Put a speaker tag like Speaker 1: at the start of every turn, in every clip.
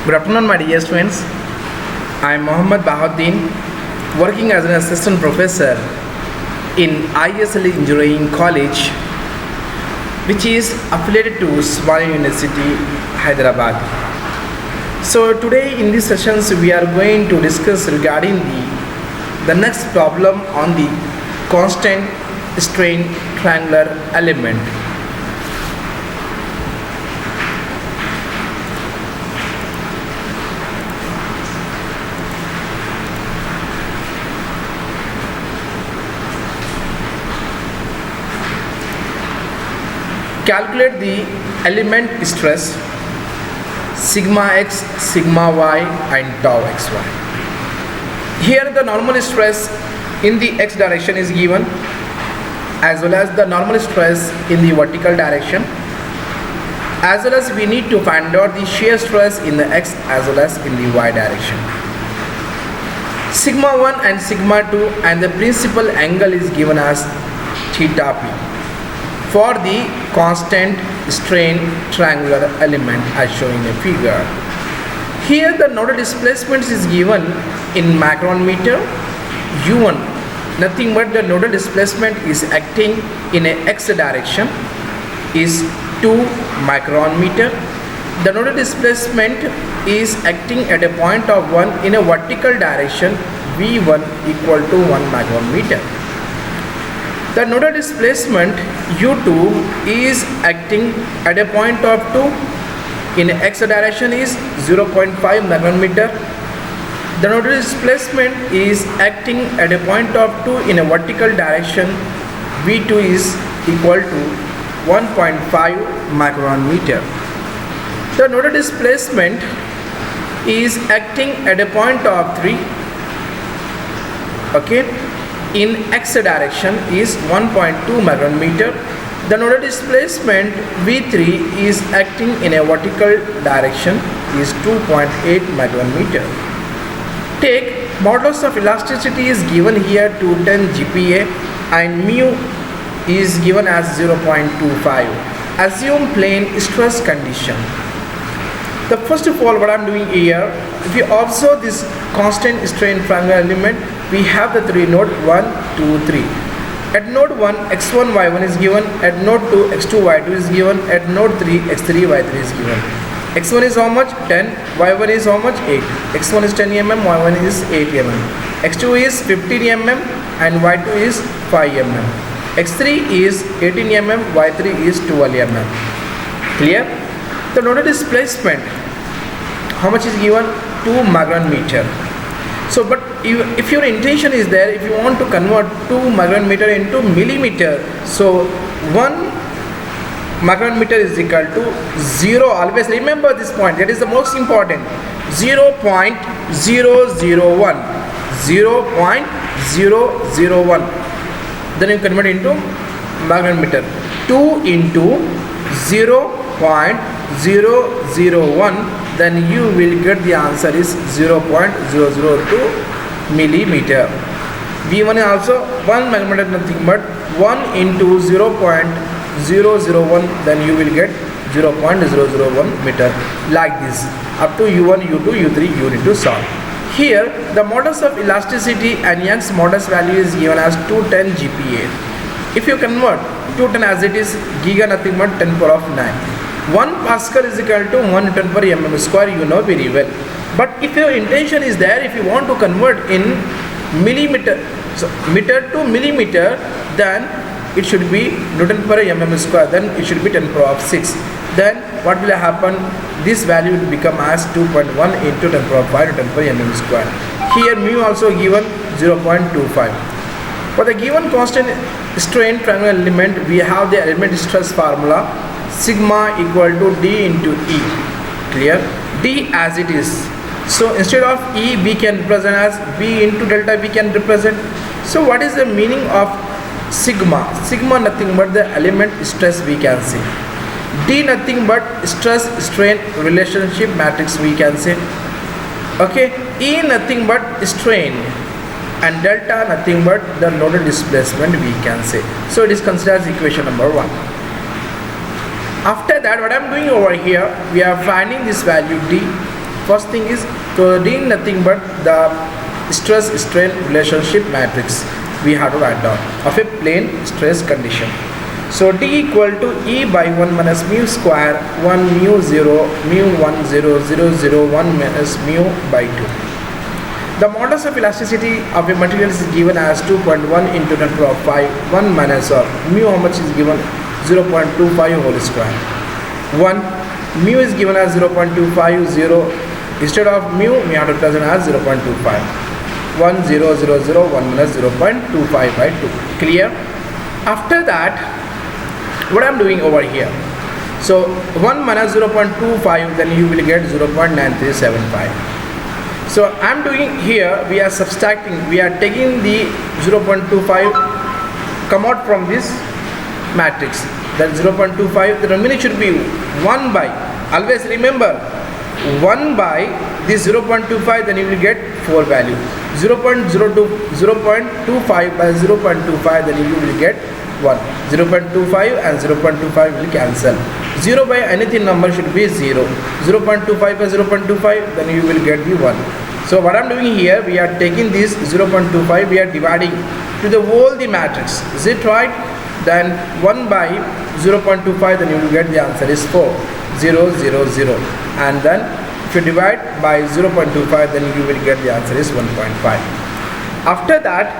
Speaker 1: Good afternoon, my dear students. I am Mohammad Bahuddin, working as an assistant professor in ISL Engineering College, which is affiliated to Usmania University, Hyderabad. So today in these sessions we are going to discuss regarding the next problem on the constant strain triangular element. Calculate the element stress sigma x, sigma y and tau xy. Here the normal stress in the x direction is given, as well as the normal stress in the vertical direction, as well as we need to find out the shear stress in the x as well as in the y direction. Sigma 1 and sigma 2 and the principal angle is given as theta p for the constant strain triangular element as shown in a figure. Here the nodal displacement is given in micrometer. U1, nothing but the nodal displacement is acting in a x direction, is 2 micrometer. The nodal displacement is acting at a point of 1 in a vertical direction, V1 equal to 1 micrometer. The nodal displacement U2 is acting at a point of 2 in x direction is 0.5 micrometer. The nodal displacement is acting at a point of 2 in a vertical direction, V2 is equal to 1.5 micrometer. The nodal displacement is acting at a point of 3, in x direction is 1.2 micrometer. The nodal displacement V3 is acting in a vertical direction is 2.8 micrometer. Take modulus of elasticity is given here to 10 GPa and mu is given as 0.25. Assume plane stress condition. The first of all, what I am doing here, if you observe this constant strain triangular element, we have the 3 node 1, 2, 3. At node 1, x1, y1 is given. At node 2, x2, y2 is given. At node 3, x3, y3 is given. x1 is how much? 10. y1 is how much? 8. x1 is 10 mm, y1 is 8 mm. x2 is 15 mm and y2 is 5 mm. x3 is 18 mm, y3 is 12 mm. Clear? The nodal displacement, how much is given? 2 micrometer. So, but if your intention is there, if you want to convert 2 micrometer into millimeter, so 1 micrometer is equal to 0. Always remember this point, that is the most important. 0.001. 0.001. Then you convert into micrometer. 2 into 0.001. Then you will get the answer is 0.002 millimeter. V1 is also 1 micrometer, nothing but 1 into 0.001, then you will get 0.001 meter, like this. Up to U1, U2, U3 you need to solve. Here the modulus of elasticity and Young's modulus value is given as 210 GPa. If you convert 210 as it is, giga nothing but 10 power of 9. 1 Pascal is equal to 1 Newton per mm square, you know very well. But if your intention is there, if you want to convert in millimeter, so meter to millimeter, then it should be Newton per mm square, then it should be 10 power of 6. Then what will happen? This value will become as 2.1 into 10 power of 5 Newton per mm square. Here mu also given 0.25. For the given constant strain triangular element, we have the element stress formula, sigma equal to D into E. Clear? D as it is. So instead of E, we can represent as B into delta, we can represent. So what is the meaning of sigma? Sigma nothing but the element stress we can say. D nothing but stress strain relationship matrix we can say. E nothing but strain and delta nothing but the nodal displacement we can say. So it is considered as equation number 1. After that, what I am doing over here, we are finding this value D. First thing is to obtain nothing but the stress strain relationship matrix we have to write down of a plane stress condition. So D equal to E by 1 minus mu square 1 mu 0 mu 1 0 0 0 1 minus mu by 2. The modulus of elasticity of a material is given as 2.1 into 10 to the power of 5 1 minus of mu, how much is given 0.25 whole square. 1 mu is given as 0.25 0 instead of mu we have to present as 0.25 1 0 0 0 1 minus 0.25 by 2. Clear? After that, what I am doing over here, so 1 minus 0.25, then you will get 0.9375. So I am doing here, we are subtracting, we are taking the 0.25 come out from this matrix, that 0.25, the remaining should be 1 by, always remember 1 by this 0.25, then you will get 4 value. 0.25 by 0.25, then you will get 1. 0.25 and 0.25 will cancel. 0 by anything number should be 0. 0.25 by 0.25, then you will get the 1. So what I am doing here, we are taking this 0.25, we are dividing to the whole the matrix. Is it right? Then 1 by 0.25, then you will get the answer is 4. 0 0 0. And then if you divide by 0.25, then you will get the answer is 1.5. After that,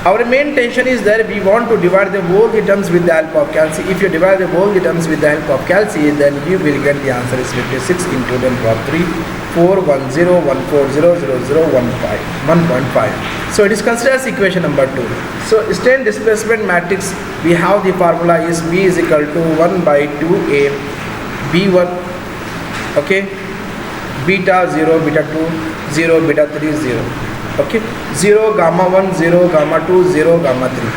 Speaker 1: our main tension is that we want to divide the whole the terms with the help of calci. If you divide the whole the terms with the help of calci, then you will get the answer is 56 into 10 power 3 4 1 0 1 4 0 0 0 1.5. So it is considered as equation number 2. So strain displacement matrix, we have the formula is B is equal to 1 by 2A B1, okay, beta 0 beta 2 0 beta 3 0, okay, 0 gamma 1 0 gamma 2 0 gamma 3.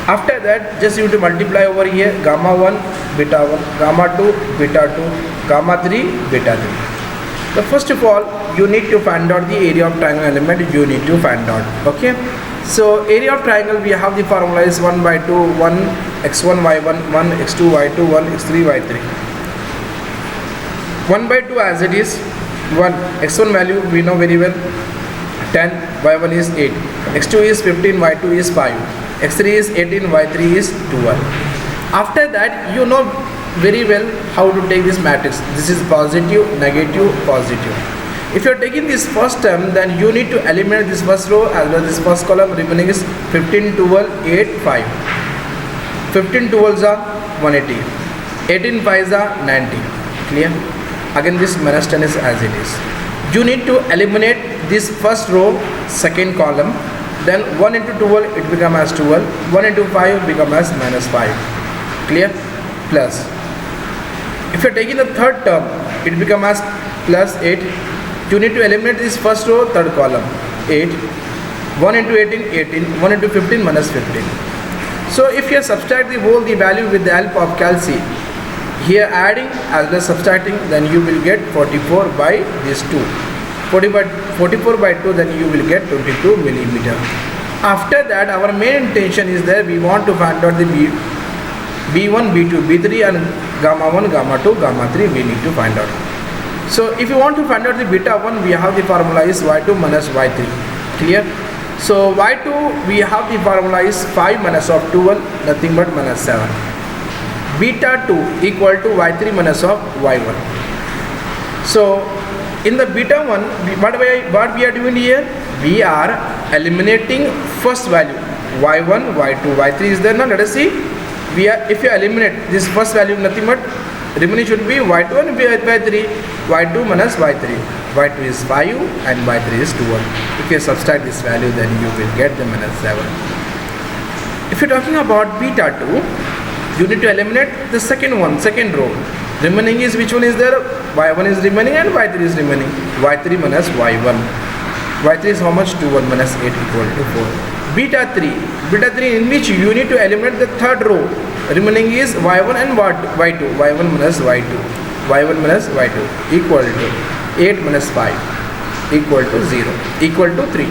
Speaker 1: After that, just you have to multiply over here gamma 1 beta 1 gamma 2 beta 2 gamma 3 beta 3. The first of all, you need to find out the area of triangle element, you need to find out, okay. So area of triangle, we have the formula is 1 by 2 1 x1 y1 1 x2 y2 1 x3 y3. 1 by 2 as it is 1, x1 value we know very well 10, y1 is 8, x2 is 15, y2 is 5, x3 is 18, y3 is 12. After that, you know very well how to take this matrix. This is positive, negative, positive. If you are taking this first term, then you need to eliminate this first row as well as this first column. Remaining is 15, 12, 8, 5. 15 12s are 180, 18 5s are 90. Clear? Again this minus 10 is as it is. You need to eliminate this first row, second column, then 1 into 12 it becomes as 12, 1 into 5 becomes as minus 5. Clear? Plus. If you are taking the third term, it becomes as plus 8. You need to eliminate this first row, third column, 8, 1 into 18, 18, 1 into 15 minus 15. So if you subtract the whole the value with the help of calci, here adding as well as subtracting, then you will get 44 by this 2. 44 by 2, then you will get 22 millimeter. After that, our main intention is that we want to find out the B1, B2, B3 and gamma 1, gamma 2, gamma 3 we need to find out. So if you want to find out the beta 1, we have the formula is y2 minus y3. Clear? So y2 we have the formula is 5 minus of 12, nothing but minus 7. Beta 2 equal to y3 minus of y1. So in the beta 1, what we are doing here? We are eliminating first value y1, y2, y3 is there now. Let us see. If you eliminate this first value, nothing but remaining should be y2 and y3. y2 minus y3. y2 is 5 and y3 is 12. If you subtract this value, then you will get the minus 7. If you are talking about beta 2, you need to eliminate the second one, second row. Remaining is which one is there? y1 is remaining and y3 is remaining. y3 minus y1. y3 is how much? 2 1 minus 8 equal to 4. Beta 3 in which you need to eliminate the third row. Remaining is y1 and y2. y1 minus y2. y1 minus y2 equal to 8 minus 5 equal to 0 equal to 3.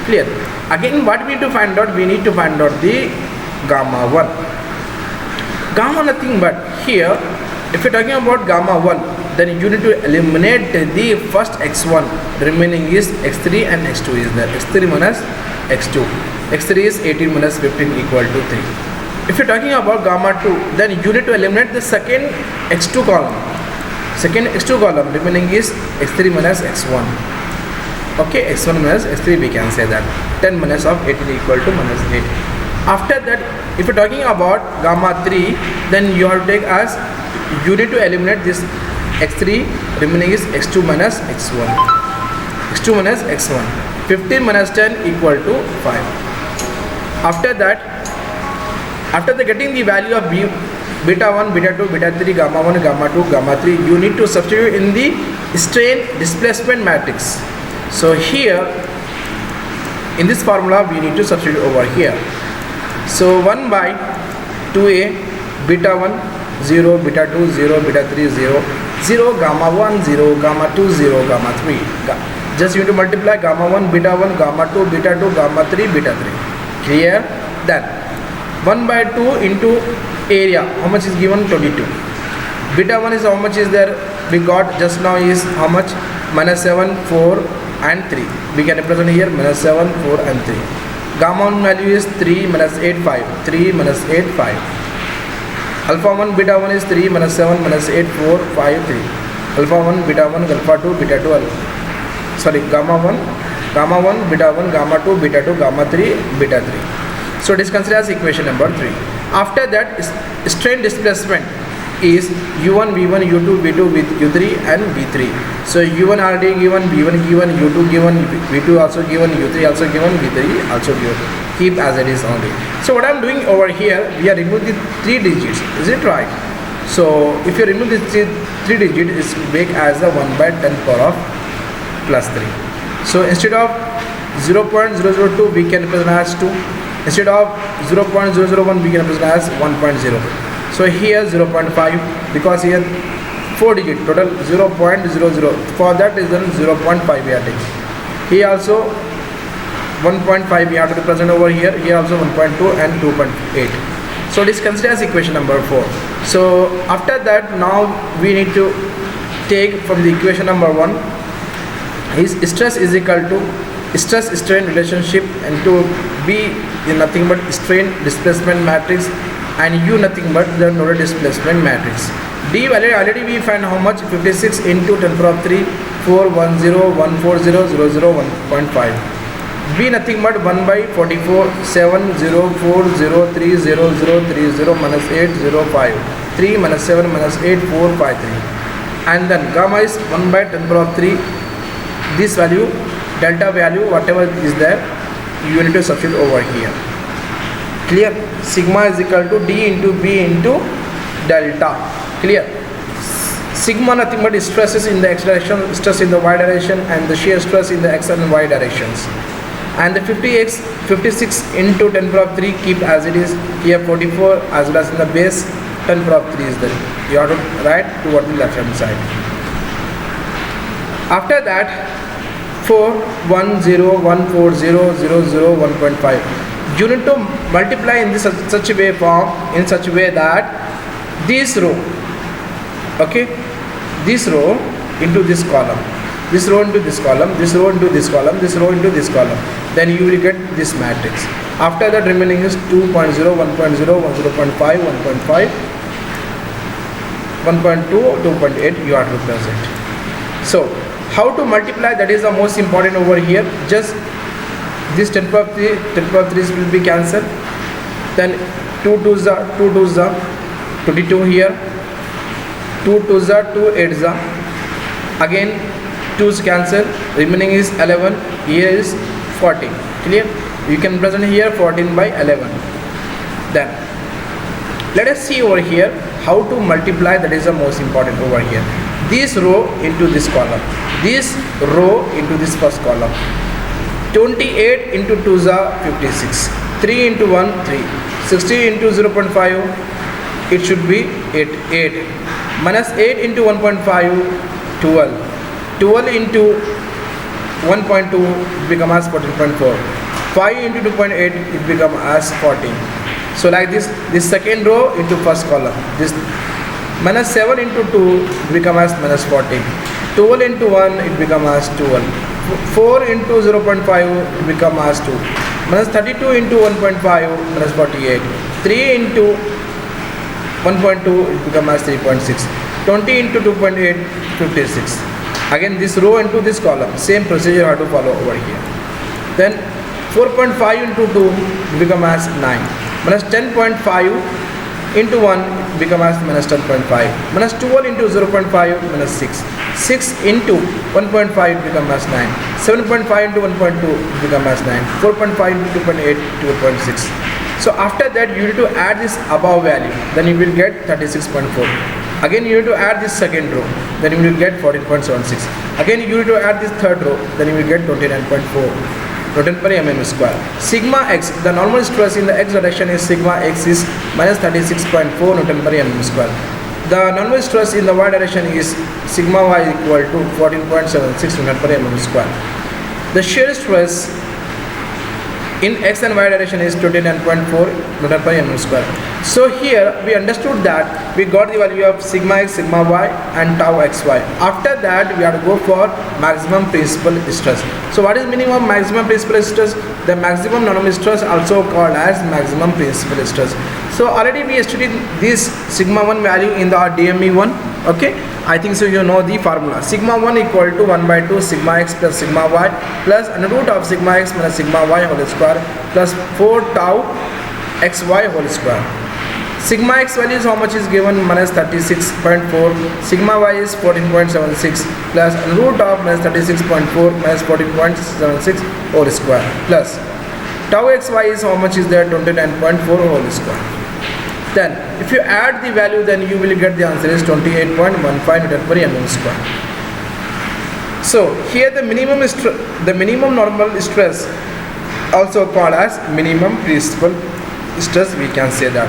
Speaker 1: Clear? Again what we need to find out? We need to find out the gamma 1. Gamma nothing but here, if you are talking about gamma 1, then you need to eliminate the first x1. The remaining is x3 and x2 is there. x3 minus x2. x3 is 18 minus 15 equal to 3. If you're talking about gamma 2, then you need to eliminate the second x2 column. Second x2 column remaining is x3 minus x1. Okay, x1 minus x3 we can say that. 10 minus of 18 equal to minus 8. After that, if you're talking about gamma 3, then you have to take as you need to eliminate this x3, remaining is x2 minus x1. x2 minus x1. 15 minus 10 equal to 5. After that, after the getting the value of beta 1, beta 2, beta 3, gamma 1, gamma 2, gamma 3, you need to substitute in the strain displacement matrix. So here, in this formula, we need to substitute over here. So 1 by 2a, beta 1, 0, beta 2, 0, beta 3, 0, 0, gamma 1, 0, gamma 2, 0, gamma 3. Just you need to multiply gamma 1, beta 1, gamma 2, beta 2, gamma 3, beta 3. Clear? Then 1 by 2 into area, how much is given? 22. Beta 1 is how much is there? We got just now is how much? Minus 7, 4 and 3. We can represent here minus 7, 4 and 3. Gamma 1 value is 3 minus 8, 5. 3 minus 8, 5. Alpha 1, beta 1 is 3 minus 7 minus 8, 4, 5, 3. Alpha 1, beta 1, alpha 2, beta 2, sorry, gamma 1, beta 1, gamma 2, beta 2, gamma 3, beta 3. So it is considered as equation number 3. After that, strain displacement is u1, v1, u2, v2, with u3 and v3. So u1 already given, v1 given, u2 given, v2 also given, u3 also given, v3 also given. Keep as it is only. So what I am doing over here, we are removing the 3 digits. Is it right? So if you remove this 3 digit, it's make as a 1 by 10 power of plus 3. So instead of 0.002, we can represent as 2. Instead of 0.001, we can represent as 1.0. So here 0.5, because here 4 digit total 0.00. For that reason 0.5 we are taking. Here also 1.5 we have to represent over here. Here also 1.2 and 2.8. So it is considered as equation number 4. So after that, now we need to take from the equation number 1 is stress is equal to stress strain relationship, and to B is nothing but strain displacement matrix, and U nothing but the nodal displacement matrix. D value already we find how much? 56 into 10 power of 3, 410, 140, 00, 1.5. B nothing but 1 by 44, 7, 0, 4, 0, 3, 0, 0, 3, 0, minus 8, 0, 5. 3 minus 7 minus 8, 4, 5, 3. And then gamma is 1 by 10 power of 3. This value, delta value, whatever is there, you need to substitute over here. Clear? Sigma is equal to D into B into delta. Clear? Sigma nothing but stresses in the x direction, stress in the y direction, and the shear stress in the x and y directions. And the 56 into 10 power of 3 keep as it is. Here 44 as well as in the base 10 power of 3 is there. You have to write toward the left hand side. After that, 4, 1, 0, 1, 4, 0, 0, 0, 1.5. You need to multiply in this such a way form, in such a way that this row, okay, this row into this column, this row into this column, this row into this column, this row into this column. Then you will get this matrix. After that, remaining is 2.0, 1.0, 0.5, 1.5, 1.2, 2.8. You have to present. So how to multiply, that is the most important over here. Just this 10 power of 3, 10 power of 3 will be cancelled. Then 2 2s are 2 2s are 22 here. 2 2s are 2 8s are. Again 2's cancel. Remaining is 11. Here is 14. Clear? You can present here 14 by 11. Then let us see over here how to multiply. That is the most important over here. This row into this column, this row into this first column. 28 into 2s are 56, 3 into 1, 3, 60 into 0.5, it should be 8, minus 8 into 1.5, 12, 12 into 1.2, it becomes as 14.4, 5 into 2.8, it becomes as 14. So like this second row into first column, this minus 7 into 2 it become as minus 14, 12 into 1 it become as 12, 4 into 0.5 it become as 2, minus 32 into 1.5 minus 48, 3 into 1.2 it become as 3.6, 20 into 2.8 56. Again this row into this column, same procedure you have to follow over here. Then 4.5 into 2 it become as 9, minus 10.5 into 1 it become as minus 10.5, minus 12 into 0.5 minus 6, 6 into 1.5 it become as 9, 7.5 into 1.2 it become as 9, 4.5 into 2.8 12.6. So after that you need to add this above value, then you will get 36.4. Again you need to add this second row, then you will get 14.76. Again you need to add this third row, then you will get 29.4 Newton per mm square. Sigma x, the normal stress in the x direction is sigma x is minus 36.4 Newton per mm square. The normal stress in the y direction is sigma y equal to 14.76 Newton per mm square. The shear stress in x and y direction is 29.4 Newton per mm square. So here we understood that we got the value of sigma x, sigma y and tau xy. After that we have to go for maximum principal stress. So what is meaning of maximum principal stress? The maximum normal stress also called as maximum principal stress. So already we studied this sigma 1 value in the DME 1. Okay, I think so you know the formula. Sigma 1 equal to 1 by 2 sigma x plus sigma y plus under root of sigma x minus sigma y whole square plus 4 tau xy whole square. Sigma x value is how much is given? Minus 36.4. Sigma y is 14.76 plus root of minus 36.4 minus 14.76 whole square plus tau xy is how much is there? 29.4 whole square. Then if you add the value, then you will get the answer is 28.15 Newton per mm square. So here the minimum normal stress, also called as minimum principal stress, we can say that.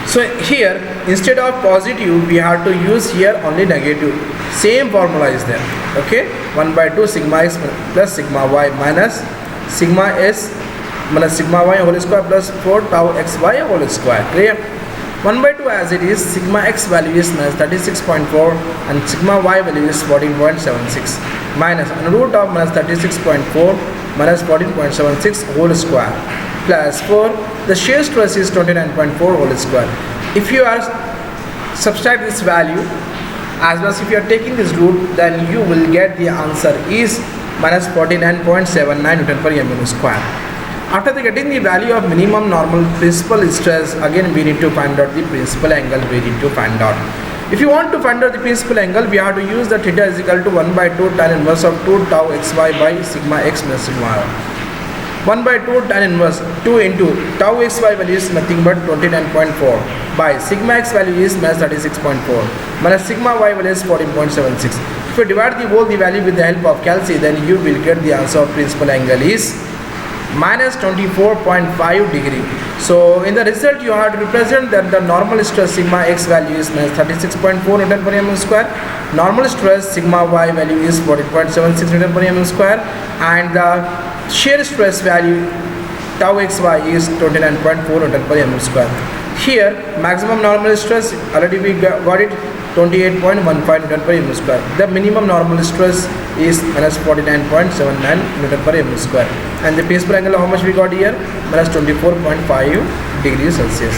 Speaker 1: So here instead of positive we have to use here only negative. Same formula is there. Okay, 1 by 2 sigma x plus sigma y minus sigma s minus sigma y whole square plus 4 tau xy whole square. Clear? 1 by 2 as it is, sigma x value is minus 36.4 and sigma y value is 14.76 minus under root of minus 36.4 minus 14.76 whole square plus 4. The shear stress is 29.4 whole square. If you are subtract this value as well as if you are taking this root, then you will get the answer is minus 49.79 Newton per mm square. After getting the value of minimum normal principal stress, again we need to find out the principal angle we need to find out. If you want to find out the principal angle, we have to use the theta is equal to 1 by 2 tan inverse of 2 tau xy by sigma x minus sigma y. 1 by 2 tan inverse 2 into tau xy value is nothing but 29.4 by sigma x value is minus 36.4 minus sigma y value is 14.76. If you divide the value with the help of calci, then you will get the answer of principal angle is minus 24.5 degree. So in the result you have to represent that the normal stress sigma x value is minus 36.4 Newton per mm square, normal stress sigma y value is 14.76 Newton per mm square, and the shear stress value tau xy is 29.4 Newton per mm square. Here maximum normal stress already we got it 28.15 Newton per mm square. The minimum normal stress is minus 49.79 Newton per mm square, and the principal angle how much we got here? Minus 24.5 degrees Celsius.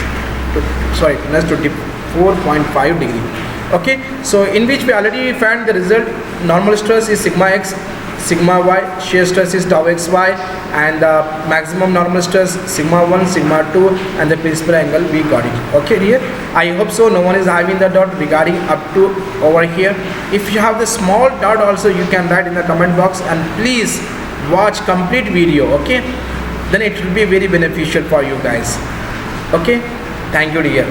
Speaker 1: Sorry, minus 24.5 degree. Okay, so in which we already found the result. Normal stress is sigma x, sigma y, shear stress is tau xy, and the maximum normal stress sigma 1, sigma 2, and the principal angle we got it. Okay dear, I hope so no one is having the doubt regarding up to over here. If you have the small doubt also, you can write in the comment box, and please watch complete video. Okay, then it will be very beneficial for you guys. Okay, thank you dear.